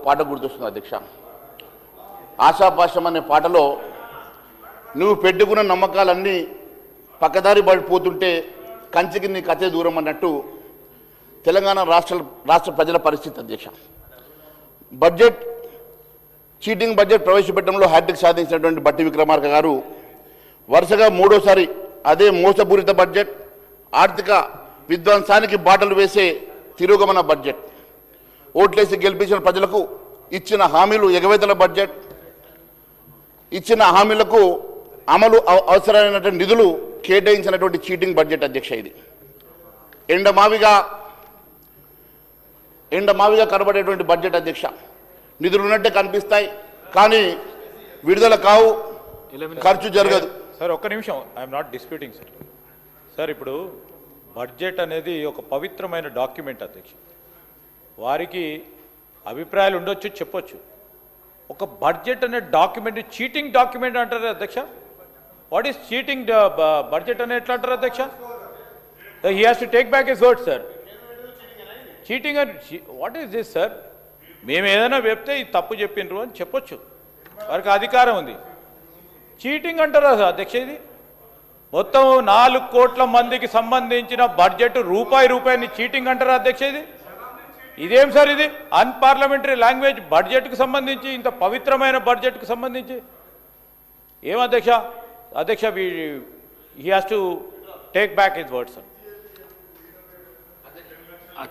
పాట గుర్తొస్తుంది అధ్యక్ష. ఆశాపాశం అనే పాటలో నువ్వు పెట్టుకున్న నమ్మకాలన్నీ పక్కదారి పడిపోతుంటే కంచికి నీ కథే దూరం అన్నట్టు తెలంగాణ రాష్ట్ర ప్రజల పరిస్థితి అధ్యక్ష. బడ్జెట్ చీటింగ్ బడ్జెట్ ప్రవేశపెట్టడంలో హ్యాట్రిక్ సాధించినటువంటి బట్టి విక్రమార్క గారు వరుసగా మూడోసారి అదే మోసపూరిత బడ్జెట్, ఆర్థిక విధ్వంసానికి బాటలు వేసే తిరోగమన బడ్జెట్, ఓట్లేసి గెలిపించిన ప్రజలకు ఇచ్చిన హామీలు ఎగవేతల బడ్జెట్, ఇచ్చిన హామీలకు అమలు అవసరమైనటువంటి నిధులు కేటాయించినటువంటి చీటింగ్ బడ్జెట్ అధ్యక్ష. ఇది ఎండమావిగా కనబడేటువంటి బడ్జెట్ అధ్యక్ష. నిధులు ఉన్నట్టే కనిపిస్తాయి కానీ విడుదల కావు, ఖర్చు జరగదు. సార్ ఒక్క నిమిషం, I'm not disputing sir. Sir ఇప్పుడు బడ్జెట్ అనేది ఒక పవిత్రమైన డాక్యుమెంట్ అధ్యక్ష. వారికి అభిప్రాయాలు ఉండొచ్చు, చెప్పొచ్చు. ఒక బడ్జెట్ అనే డాక్యుమెంట్ చీటింగ్ డాక్యుమెంట్ అంటారు అధ్యక్ష. వాట్ ఈస్ చీటింగ్ బడ్జెట్ అని ఎట్లా అంటారు అధ్యక్ష? He has to take back his word sir. Cheating అని వాట్ ఈస్ దిస్ సార్? మేము ఏదైనా చెప్తే ఇది తప్పు చెప్పిండ్రు అని చెప్పొచ్చు, వారికి అధికారం ఉంది. చీటింగ్ అంటారా అధ్యక్ష? ఇది మొత్తం 4 కోట్ల మందికి సంబంధించిన బడ్జెట్ రూపాయిని చీటింగ్ అంటారా అధ్యక్ష? ఇదేం సార్? ఇది అన్పార్లమెంటరీ లాంగ్వేజ్ బడ్జెట్కు సంబంధించి, ఇంత పవిత్రమైన బడ్జెట్కు సంబంధించి ఏం అధ్యక్ష? అధ్యక్ష he has to take back his words.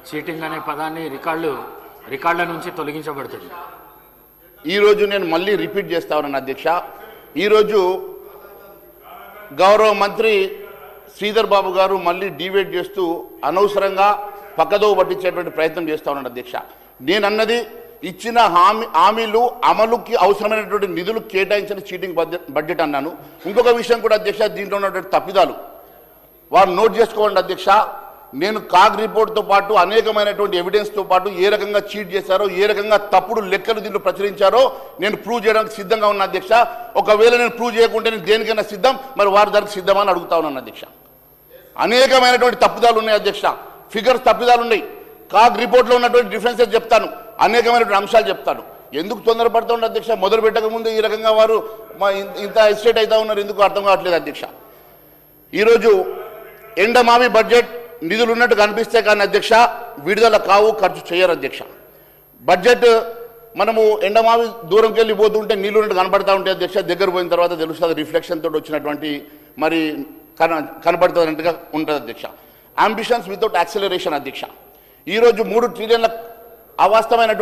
Cheating అనే పదాన్ని రికార్డుల నుంచి తొలగించబడుతుంది. ఈరోజు నేను మళ్ళీ రిపీట్ చేస్తా ఉన్నాను అధ్యక్ష. ఈరోజు గౌరవ మంత్రి శ్రీధర్ బాబు గారు మళ్ళీ డిబేట్ చేస్తూ అనవసరంగా పక్కదోవ పట్టించేటువంటి ప్రయత్నం చేస్తూ ఉన్నాడు అధ్యక్ష. నేనన్నది ఇచ్చిన హామీలు అమలుకి అవసరమైనటువంటి నిధులు కేటాయించిన చీటింగ్ బడ్జెట్ అన్నాను. ఇంకొక విషయం కూడా అధ్యక్ష, దీంట్లో ఉన్నటువంటి తప్పిదాలు వారు నోట్ చేసుకోండి అధ్యక్ష. నేను కాగ్ రిపోర్ట్తో పాటు అనేకమైనటువంటి ఎవిడెన్స్తో పాటు ఏ రకంగా చీట్ చేశారో, ఏ రకంగా తప్పుడు లెక్కలు దీంట్లో ప్రచురించారో నేను ప్రూవ్ చేయడానికి సిద్ధంగా ఉన్నా అధ్యక్ష. ఒకవేళ నేను ప్రూవ్ చేయకుంటే నేను దేనికైనా సిద్ధం, మరి వారి దానికి సిద్ధమని అడుగుతా ఉన్నాను అధ్యక్ష. అనేకమైనటువంటి తప్పిదాలు ఉన్నాయి అధ్యక్ష, ఫిగర్స్ తప్పిదాలు ఉన్నాయి. కాగ్ రిపోర్ట్లో ఉన్నటువంటి డిఫరెన్సెస్ చెప్తాను, అనేకమైనటువంటి అంశాలు చెప్తాను. ఎందుకు తొందరపడుతూ ఉన్నారు అధ్యక్ష? మొదలు పెట్టక ముందు ఈ రకంగా వారు ఇంత ఎస్టేట్ అవుతా ఉన్నారు, ఎందుకు అర్థం కావట్లేదు అధ్యక్ష. ఈరోజు ఎండమావి బడ్జెట్ నిధులు ఉన్నట్టు కనిపిస్తే కానీ అధ్యక్ష విడుదల కావు, ఖర్చు చేయరు అధ్యక్ష. బడ్జెట్ మనము ఎండమావి దూరంకి వెళ్ళి పోతుంటే నీళ్ళు ఉన్నట్టు కనబడతా ఉంటే అధ్యక్ష, దగ్గర పోయిన తర్వాత తెలుస్తుంది రిఫ్లెక్షన్ తోటి వచ్చినటువంటి మరి కనబడుతున్నట్టుగా ఉంటుంది అధ్యక్ష. అంబిషన్స్ వితౌట్ యాక్సిలరేషన్ అధ్యక్ష. ఈరోజు 3 ట్రిలియన్ల అవాస్తవమైనటువంటి